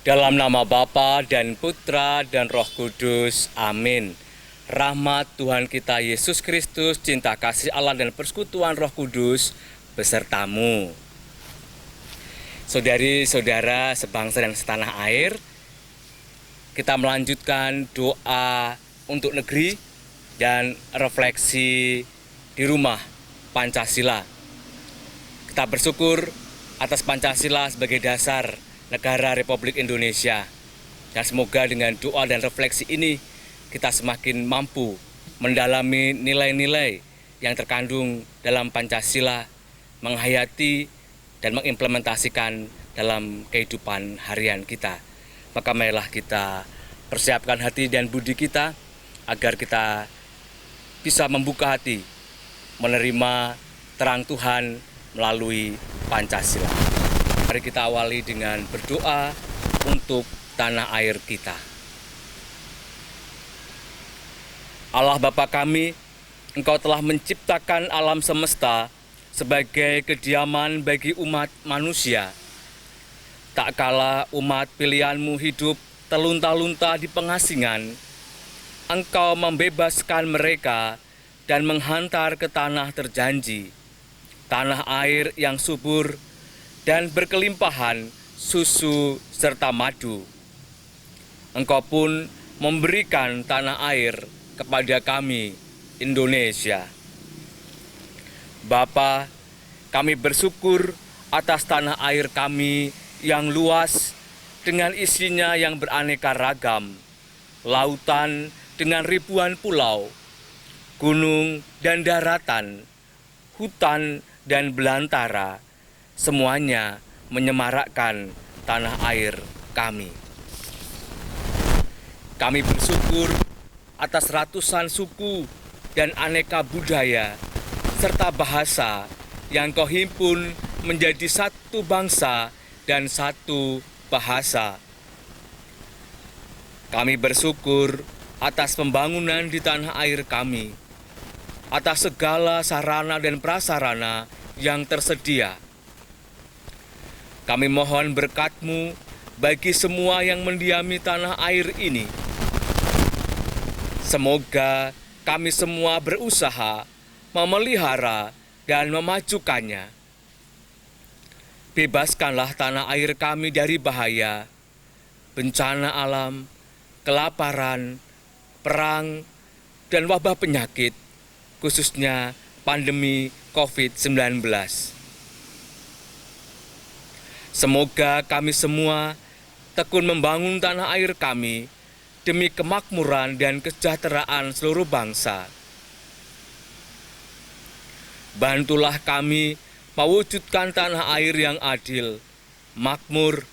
Dalam nama Bapa dan Putra dan Roh Kudus, amin. Rahmat Tuhan kita Yesus Kristus, cinta kasih Allah dan persekutuan Roh Kudus besertamu. Saudari-saudara sebangsa dan setanah air, kita melanjutkan doa untuk negeri dan refleksi di rumah Pancasila. Kita bersyukur atas Pancasila sebagai dasar negara Republik Indonesia. Dan semoga dengan doa dan refleksi ini kita semakin mampu mendalami nilai-nilai yang terkandung dalam Pancasila, menghayati dan mengimplementasikan dalam kehidupan harian kita. Maka marilah kita persiapkan hati dan budi kita agar kita bisa membuka hati menerima terang Tuhan melalui Pancasila. Mari kita awali dengan berdoa untuk tanah air kita. Allah Bapa kami, Engkau telah menciptakan alam semesta sebagai kediaman bagi umat manusia. Tak kala umat pilihan-Mu hidup terlunta-lunta di pengasingan, Engkau membebaskan mereka dan menghantar ke tanah terjanji, tanah air yang subur dan berkelimpahan susu serta madu. Engkau pun memberikan tanah air kepada kami, Indonesia. Bapa, kami bersyukur atas tanah air kami yang luas dengan isinya yang beraneka ragam, lautan dengan ribuan pulau, gunung dan daratan, hutan dan belantara, semuanya menyemarakkan tanah air kami. Kami bersyukur atas ratusan suku dan aneka budaya serta bahasa yang Kau himpun menjadi satu bangsa dan satu bahasa. Kami bersyukur atas pembangunan di tanah air kami, atas segala sarana dan prasarana yang tersedia. Kami mohon berkat-Mu bagi semua yang mendiami tanah air ini. Semoga kami semua berusaha memelihara dan memajukannya. Bebaskanlah tanah air kami dari bahaya, bencana alam, kelaparan, perang, dan wabah penyakit, khususnya pandemi COVID-19. Semoga kami semua tekun membangun tanah air kami demi kemakmuran dan kesejahteraan seluruh bangsa. Bantulah kami mewujudkan tanah air yang adil, makmur,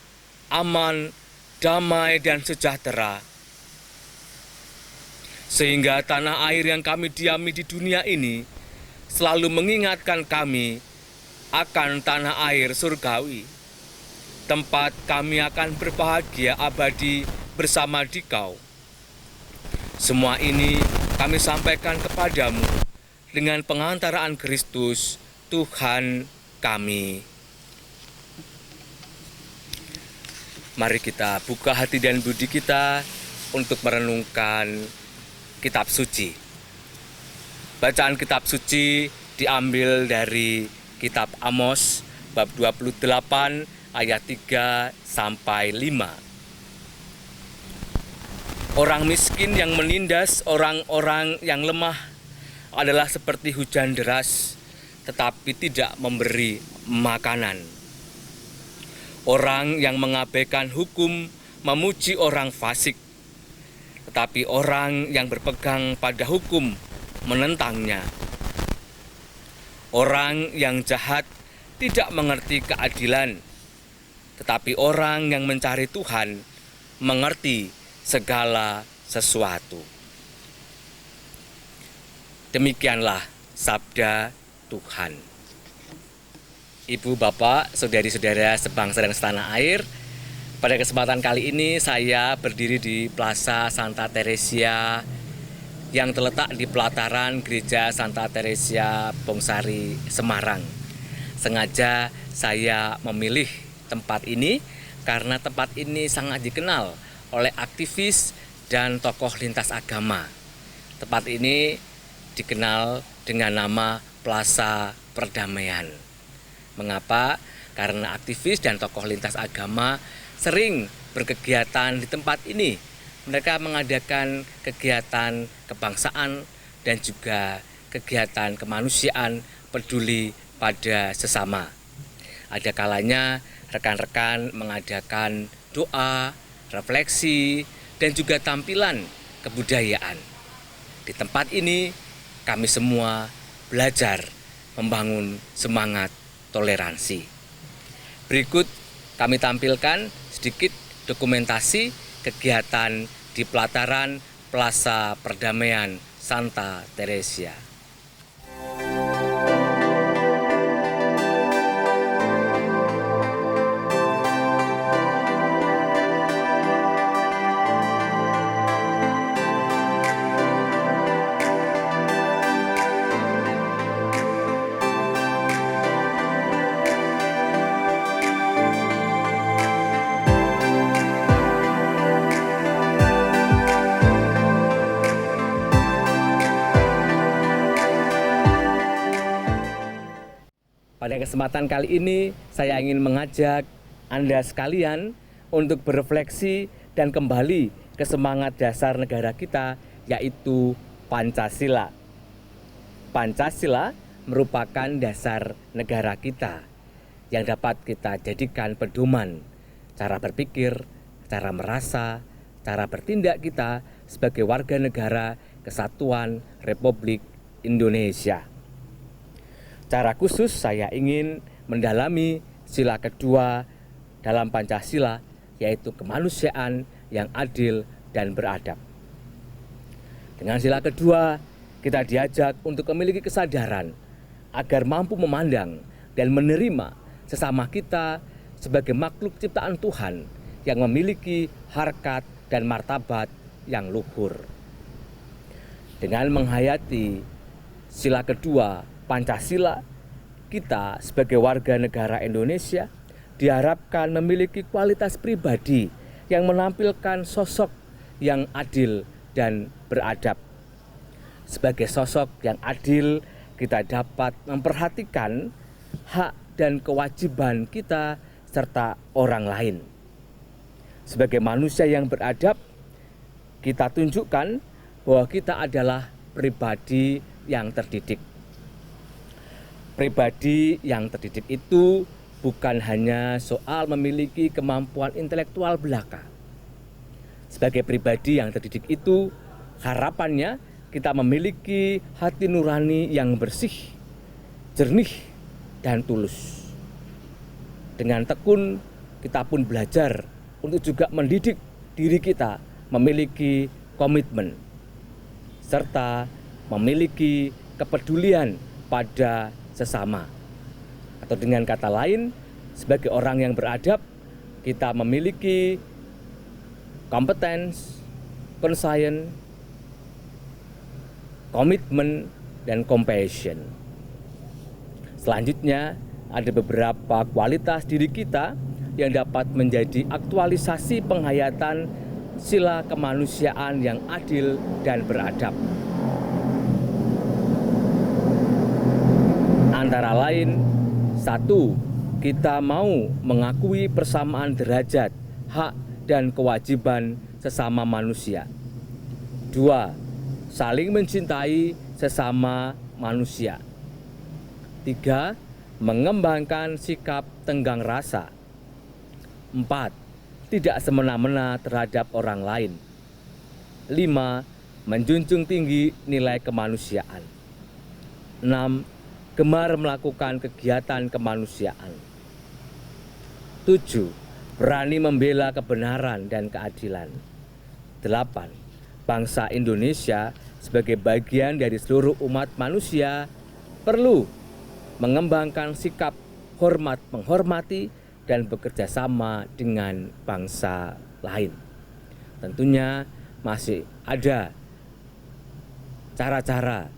aman, damai, dan sejahtera. Sehingga tanah air yang kami diami di dunia ini selalu mengingatkan kami akan tanah air surgawi, tempat kami akan berbahagia abadi bersama Dikau. Semua ini kami sampaikan kepadamu dengan pengantaraan Kristus, Tuhan kami. Mari kita buka hati dan budi kita untuk merenungkan kitab suci. Bacaan kitab suci diambil dari kitab Amos bab 28 ayat 3 sampai 5. Orang miskin yang menindas orang-orang yang lemah adalah seperti hujan deras, tetapi tidak memberi makanan. Orang yang mengabaikan hukum memuji orang fasik, tetapi orang yang berpegang pada hukum menentangnya. Orang yang jahat tidak mengerti keadilan, tetapi orang yang mencari Tuhan mengerti segala sesuatu. Demikianlah sabda Tuhan. Ibu, Bapak, saudari-saudara sebangsa dan setanah air, pada kesempatan kali ini saya berdiri di Plaza Santa Teresia yang terletak di pelataran Gereja Santa Teresia Bongsari, Semarang. Sengaja saya memilih tempat ini karena tempat ini sangat dikenal oleh aktivis dan tokoh lintas agama. Tempat ini dikenal dengan nama Plaza Perdamaian. Mengapa? Karena aktivis dan tokoh lintas agama sering berkegiatan di tempat ini. Mereka mengadakan kegiatan kebangsaan dan juga kegiatan kemanusiaan peduli pada sesama. Ada kalanya rekan-rekan mengadakan doa, refleksi, dan juga tampilan kebudayaan. Di tempat ini kami semua belajar membangun semangat toleransi. Berikut kami tampilkan sedikit dokumentasi kegiatan di pelataran Plaza Perdamaian Santa Teresia. Pada kesempatan kali ini, saya ingin mengajak Anda sekalian untuk berefleksi dan kembali ke semangat dasar negara kita, yaitu Pancasila. Pancasila merupakan dasar negara kita yang dapat kita jadikan pedoman cara berpikir, cara merasa, cara bertindak kita sebagai warga negara Kesatuan Republik Indonesia. Secara khusus saya ingin mendalami sila kedua dalam Pancasila, yaitu kemanusiaan yang adil dan beradab. Dengan sila kedua, kita diajak untuk memiliki kesadaran agar mampu memandang dan menerima sesama kita sebagai makhluk ciptaan Tuhan yang memiliki harkat dan martabat yang luhur. Dengan menghayati sila kedua Pancasila, kita sebagai warga negara Indonesia diharapkan memiliki kualitas pribadi yang menampilkan sosok yang adil dan beradab. Sebagai sosok yang adil, kita dapat memperhatikan hak dan kewajiban kita serta orang lain. Sebagai manusia yang beradab, kita tunjukkan bahwa kita adalah pribadi yang terdidik. Pribadi yang terdidik itu bukan hanya soal memiliki kemampuan intelektual belaka. Sebagai pribadi yang terdidik itu, harapannya kita memiliki hati nurani yang bersih, jernih, dan tulus. Dengan tekun, kita pun belajar untuk juga mendidik diri kita memiliki komitmen, serta memiliki kepedulian pada sesama. Atau dengan kata lain, sebagai orang yang beradab, kita memiliki kompetens, conscience, komitmen, dan compassion. Selanjutnya, ada beberapa kualitas diri kita yang dapat menjadi aktualisasi penghayatan sila kemanusiaan yang adil dan beradab. Antara lain, 1. Kita mau mengakui persamaan derajat, hak, dan kewajiban sesama manusia. 2. Saling mencintai sesama manusia. 3. Mengembangkan sikap tenggang rasa. 4. Tidak semena-mena terhadap orang lain. 5. Menjunjung tinggi nilai kemanusiaan. 6. Gemar melakukan kegiatan kemanusiaan. 7. Berani membela kebenaran dan keadilan. 8. Bangsa Indonesia sebagai bagian dari seluruh umat manusia perlu mengembangkan sikap hormat menghormati dan bekerja sama dengan bangsa lain. Tentunya masih ada cara-cara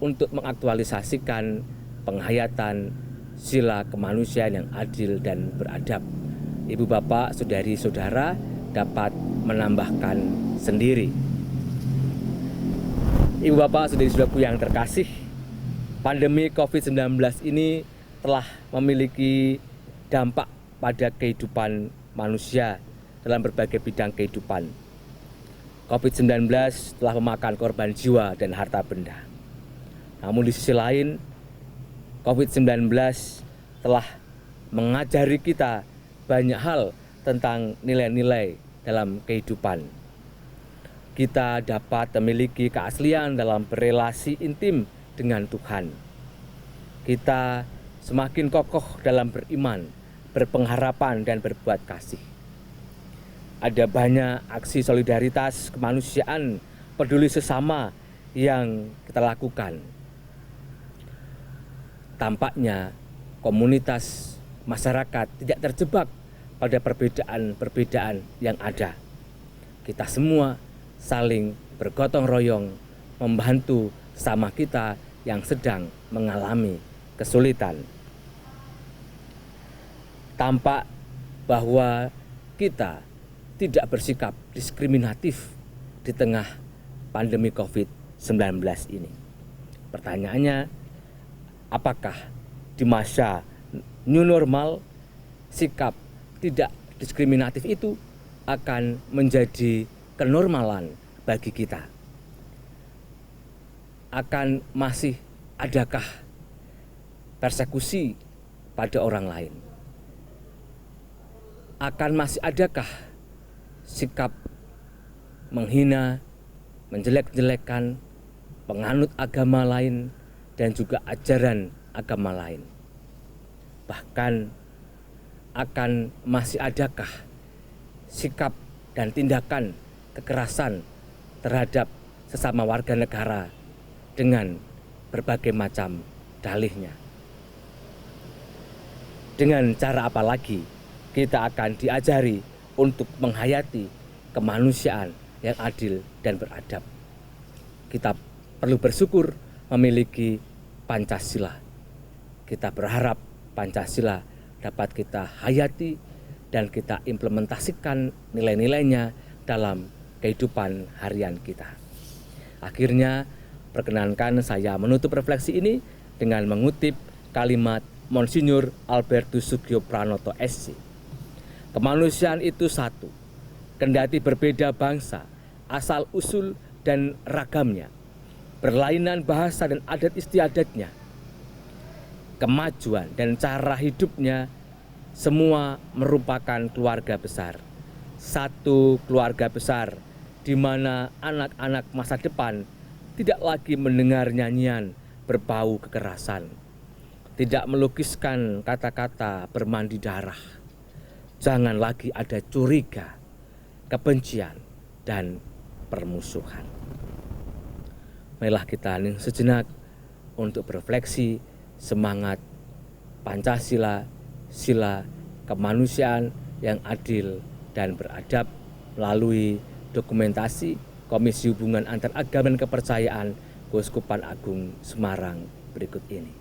untuk mengaktualisasikan penghayatan sila kemanusiaan yang adil dan beradab. Ibu bapak, saudari saudara dapat menambahkan sendiri. Ibu bapak, saudari saudaraku yang terkasih, pandemi COVID-19 ini telah memiliki dampak pada kehidupan manusia dalam berbagai bidang kehidupan. COVID-19 telah memakan korban jiwa dan harta benda. Namun di sisi lain, COVID-19 telah mengajari kita banyak hal tentang nilai-nilai dalam kehidupan. Kita dapat memiliki keaslian dalam berelasi intim dengan Tuhan. Kita semakin kokoh dalam beriman, berpengharapan, dan berbuat kasih. Ada banyak aksi solidaritas kemanusiaan, peduli sesama yang kita lakukan. Tampaknya komunitas masyarakat tidak terjebak pada perbedaan-perbedaan yang ada. Kita semua saling bergotong royong membantu sesama kita yang sedang mengalami kesulitan. Tampak bahwa kita tidak bersikap diskriminatif di tengah pandemi COVID-19 ini. Pertanyaannya, apakah di masa new normal, sikap tidak diskriminatif itu akan menjadi kenormalan bagi kita? Akan masih adakah persekusi pada orang lain? Akan masih adakah sikap menghina, menjelek-jelekan penganut agama lain dan juga ajaran agama lain? Bahkan akan masih adakah sikap dan tindakan kekerasan terhadap sesama warga negara dengan berbagai macam dalihnya? Dengan cara apa lagi kita akan diajari untuk menghayati kemanusiaan yang adil dan beradab? Kita perlu bersyukur memiliki Pancasila. Kita berharap Pancasila dapat kita hayati dan kita implementasikan nilai-nilainya dalam kehidupan harian kita. Akhirnya, perkenankan saya menutup refleksi ini dengan mengutip kalimat Monsinyur Albertus Sugio Pranoto SC. Kemanusiaan itu satu, kendati berbeda bangsa, asal usul dan ragamnya, berlainan bahasa dan adat istiadatnya, kemajuan dan cara hidupnya, semua merupakan keluarga besar. Satu keluarga besar di mana anak-anak masa depan tidak lagi mendengar nyanyian berbau kekerasan, tidak melukiskan kata-kata bermandi darah. Jangan lagi ada curiga, kebencian, dan permusuhan. Marilah kita hening sejenak untuk berefleksi semangat Pancasila, sila kemanusiaan yang adil dan beradab melalui dokumentasi Komisi Hubungan Antaragama dan Kepercayaan Keuskupan Agung Semarang berikut ini.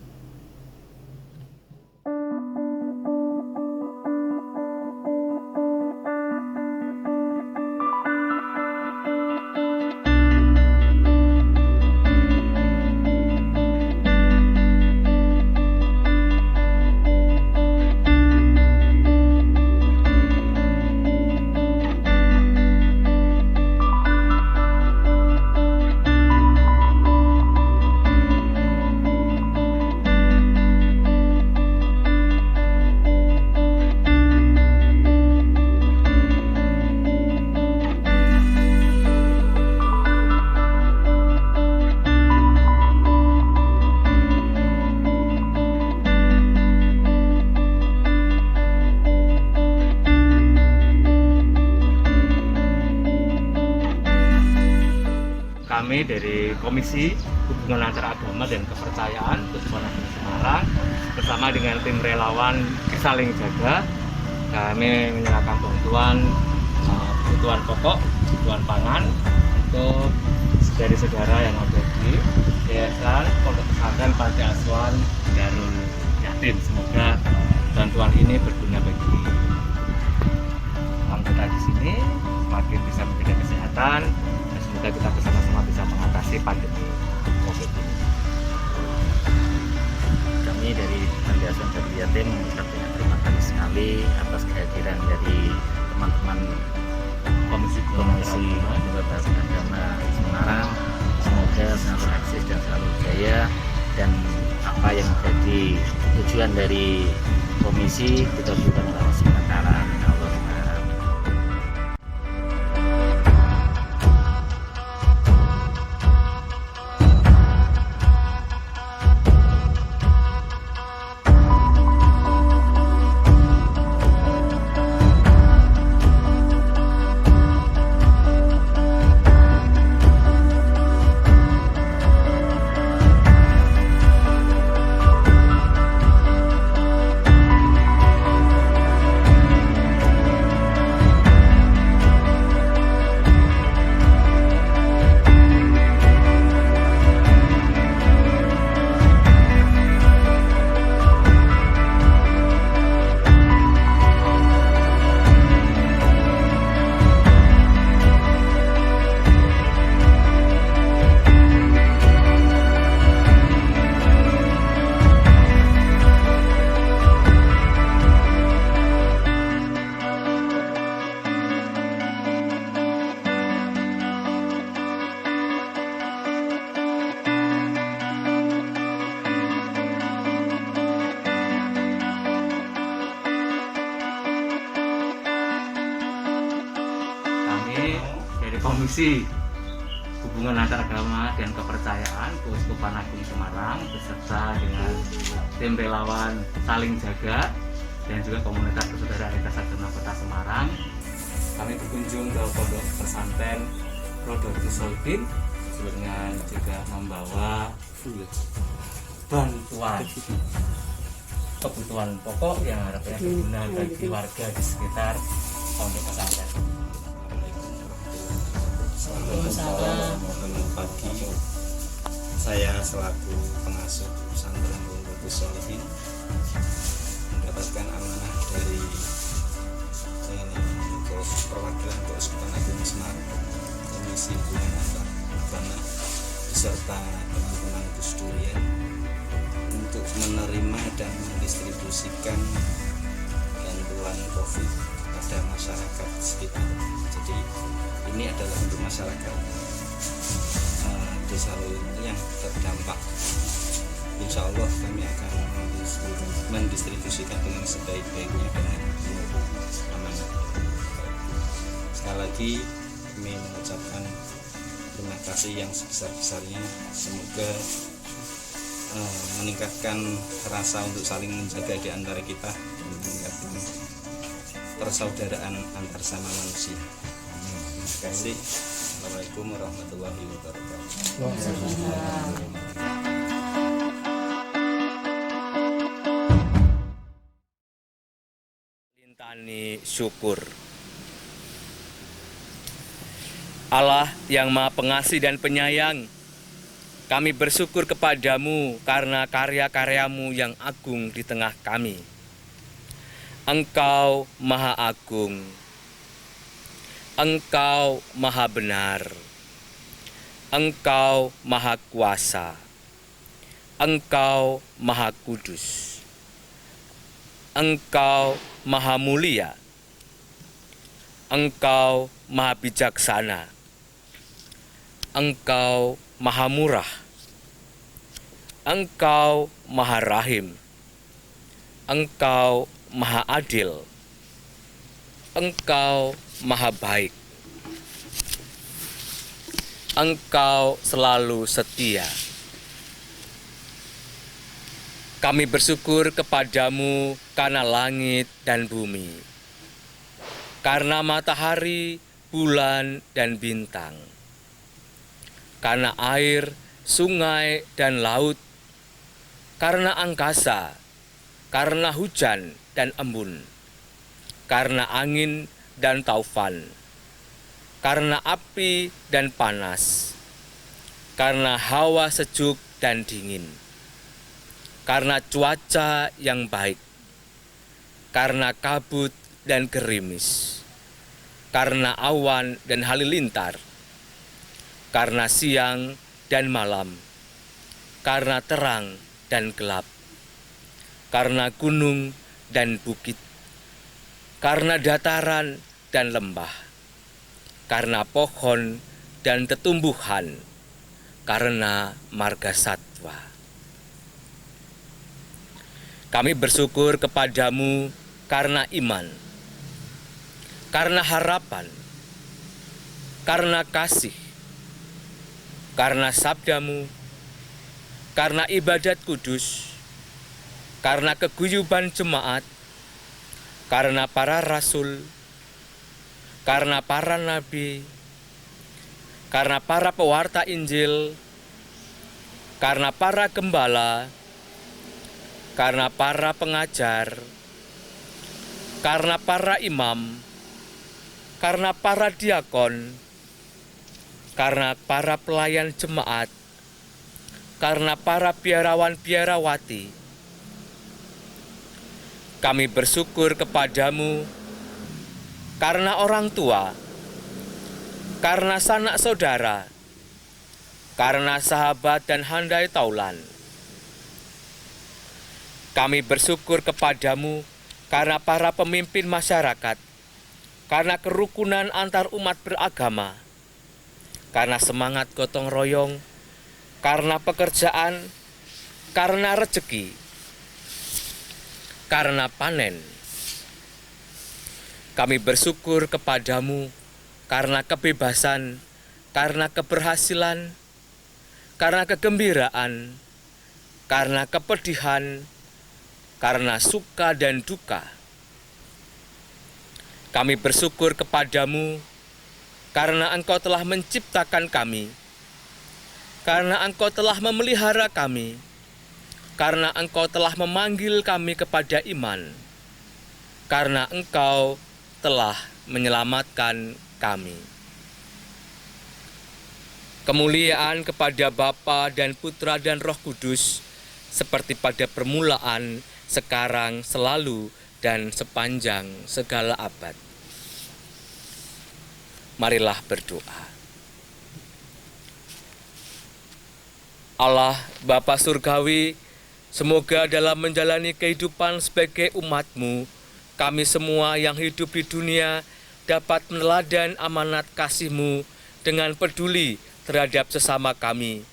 Kami dari Komisi Hubungan Antaragama dan Kepercayaan Keuskupan Agung Semarang bersama dengan tim relawan Saling Jaga, kami menyerahkan kebutuhan pokok, kebutuhan pangan untuk saudara-saudara yang ada di Yayasan Pondok Pesantren Panti Asuhan Darul Yatim. Semoga bantuan ini berguna bagi kesehatan, dan semoga kita bersama-sama bisa mengatasi pandemi COVID ini. Kami dari Panti Asuhan Bagi Yatim mengucapkan terima kasih sekali atas kehadiran dari teman-teman Komisi Pembebasan Agama Semarang. Semoga selalu eksis dan selalu jaya, dan apa yang menjadi tujuan dari komisi kita berikan oleh sementara. Allah. Dari Komisi Hubungan Antaragama dan Kepercayaan Keuskupan Agung Semarang beserta dengan tim relawan Saling Jaga dan juga komunitas persaudaraan lintas agama Kota Semarang, kami berkunjung ke pondok pesantren Rodotus Solihin dengan juga membawa bantuan kebutuhan pokok yang harapnya berguna bagi warga di sekitar pondok pesantren. Selamat pagi. Saya selaku pengasuh pesantren Rodotus Solihin mendapatkan amanah dari perwakilan Keuskupan Agung Semarang, Komisi Hubungan Antaragama beserta teman-teman Gus Durian untuk menerima dan mendistribusikan bantuan COVID kepada masyarakat sekitar. Jadi ini adalah untuk masyarakat desa Loin yang terdampak. Insya Allah kami akan mendistribusikan dengan sebaik-baiknya dengan amanah. Sekali lagi kami mengucapkan terima kasih yang sebesar-besarnya. Semoga meningkatkan rasa untuk saling menjaga di antara kita dan meningkatkan persaudaraan antar sama manusia. Terima kasih. Assalamualaikum warahmatullahi wabarakatuh. Lintani syukur. Allah yang Maha Pengasih dan Penyayang, kami bersyukur kepadamu karena karya-karyamu yang agung di tengah kami. Engkau Maha Agung, Engkau Maha Benar, Engkau Maha Kuasa, Engkau Maha Kudus, Engkau Maha Mulia, Engkau Maha Bijaksana, Engkau Maha Murah, Engkau Maha Rahim, Engkau Maha Adil, Engkau Maha Baik, Engkau selalu setia. Kami bersyukur kepadamu karena langit dan bumi, karena matahari, bulan, dan bintang, karena air, sungai, dan laut, karena angkasa, karena hujan dan embun, karena angin dan taufan, karena api dan panas, karena hawa sejuk dan dingin, karena cuaca yang baik, karena kabut dan gerimis, karena awan dan halilintar, karena siang dan malam, karena terang dan gelap, karena gunung dan bukit, karena dataran dan lembah, karena pohon dan tetumbuhan, karena marga satwa. Kami bersyukur kepadamu karena iman, karena harapan, karena kasih, karena sabdamu, karena ibadat kudus, karena keguyuban jemaat, karena para rasul, karena para nabi, karena para pewarta Injil, karena para gembala, karena para pengajar, karena para imam, karena para diakon, karena para pelayan jemaat, karena para biarawan-biarawati. Kami bersyukur kepadamu karena orang tua, karena sanak saudara, karena sahabat dan handai taulan. Kami bersyukur kepadamu karena para pemimpin masyarakat, karena kerukunan antar umat beragama, karena semangat gotong royong, karena pekerjaan, karena rezeki, karena panen. Kami bersyukur kepadamu karena kebebasan, karena keberhasilan, karena kegembiraan, karena kepedihan, karena suka dan duka. Kami bersyukur kepadamu karena Engkau telah menciptakan kami, karena Engkau telah memelihara kami, karena Engkau telah memanggil kami kepada iman, karena Engkau telah menyelamatkan kami. Kemuliaan kepada Bapa dan Putra dan Roh Kudus, seperti pada permulaan, sekarang, selalu, dan sepanjang segala abad. Marilah berdoa. Allah Bapa Surgawi, semoga dalam menjalani kehidupan sebagai umat-Mu, kami semua yang hidup di dunia dapat meneladan amanat kasih-Mu dengan peduli terhadap sesama kami,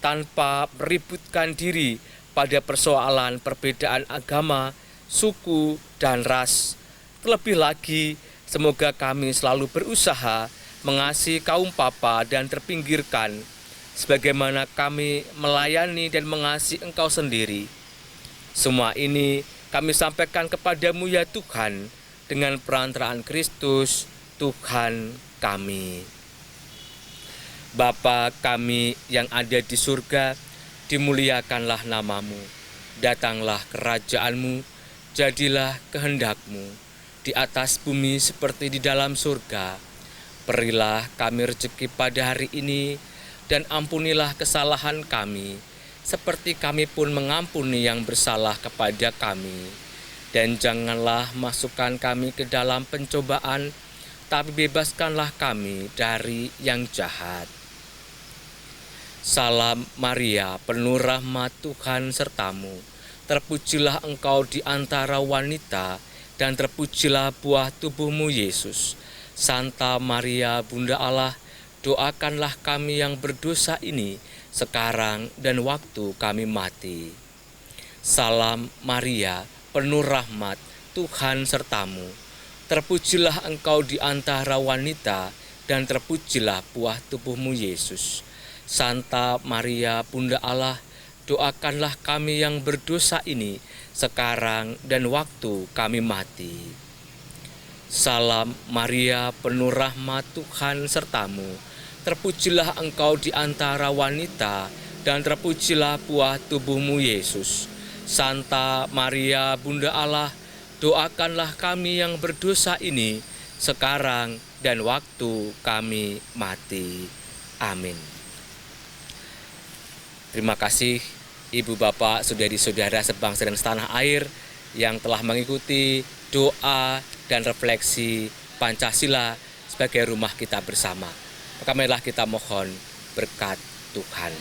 tanpa meributkan diri pada persoalan perbedaan agama, suku, dan ras. Terlebih lagi, semoga kami selalu berusaha mengasihi kaum papa dan terpinggirkan, sebagaimana kami melayani dan mengasihi Engkau sendiri. Semua ini kami sampaikan kepadamu ya Tuhan, dengan perantaraan Kristus, Tuhan kami. Bapa kami yang ada di surga, dimuliakanlah namamu, datanglah kerajaan-Mu, jadilah kehendak-Mu, di atas bumi seperti di dalam surga. Berilah kami rezeki pada hari ini, dan ampunilah kesalahan kami, seperti kami pun mengampuni yang bersalah kepada kami. Dan janganlah masukkan kami ke dalam pencobaan, tapi bebaskanlah kami dari yang jahat. Salam Maria, penuh rahmat Tuhan sertamu. Terpujilah engkau di antara wanita, dan terpujilah buah tubuhmu Yesus. Santa Maria, Bunda Allah, doakanlah kami yang berdosa ini, sekarang dan waktu kami mati. Salam Maria, penuh rahmat Tuhan sertamu. Terpujilah engkau di antara wanita, dan terpujilah buah tubuhmu Yesus. Santa Maria, Bunda Allah, doakanlah kami yang berdosa ini, sekarang dan waktu kami mati. Salam Maria, penuh rahmat Tuhan sertamu. Terpujilah engkau di antara wanita, dan terpujilah buah tubuhmu Yesus. Santa Maria, Bunda Allah, doakanlah kami yang berdosa ini, sekarang dan waktu kami mati. Amin. Terima kasih Ibu Bapak, Saudari-saudara sebangsa dan setanah air yang telah mengikuti doa dan refleksi Pancasila sebagai rumah kita bersama. Maka marilah kita mohon berkat Tuhan.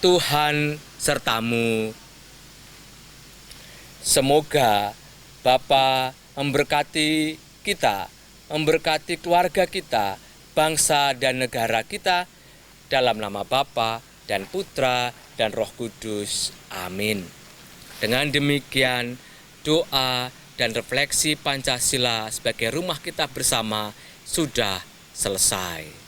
Tuhan sertamu. Semoga Bapa memberkati kita, memberkati keluarga kita, bangsa dan negara kita, dalam nama Bapa dan Putra dan Roh Kudus. Amin. Dengan demikian, doa dan refleksi Pancasila sebagai rumah kita bersama sudah selesai.